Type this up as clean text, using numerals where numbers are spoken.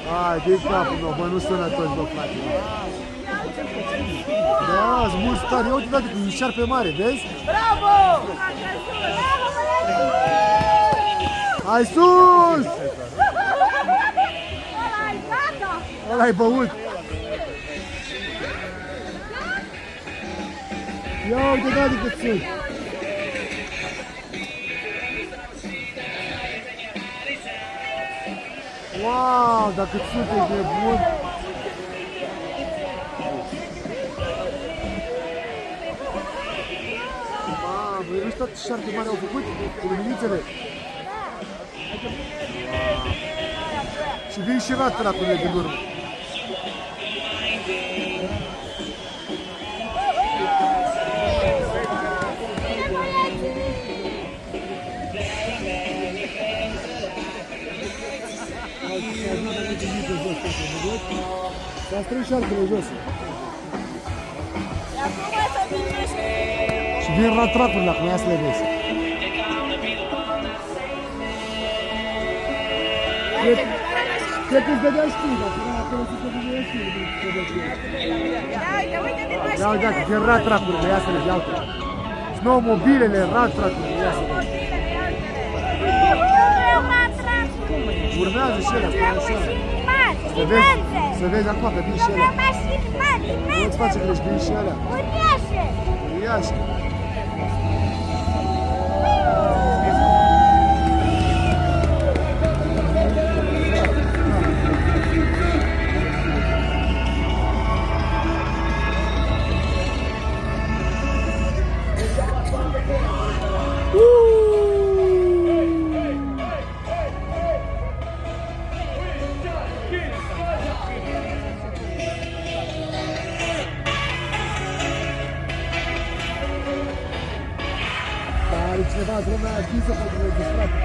Hai, de capul meu, bă, nu sănătoși, bă, frate. Da, sunt mulți tari, ia uite, dată, cu șarpe mare, vezi? Bravo! Hai sus! Ăla-i gata! Ăla-i băut. Ia uite, da, cât sunt. Wow, dacă sunteți nebun. Mamă, nu știu ce șarpe mare au făcut cu luminițele. Și vin și raturacurile din urmă. S-a strâns șarpele jos. Și vin ratracurile acum, ia să le vezi. Cred că îți dădea știi, dar până acolo să te dădea știi. Ia uite, că vin ratracurile, ia să le vezi, ia uite. Snowmobilele, ratracurile, ia să le vezi. Urmează și ele, asta e așa. Să vezi acum că vin și ele. Nu-ți face că le-și vin și ele. Uriașe. Cineva, vremea închisă pentru registrare.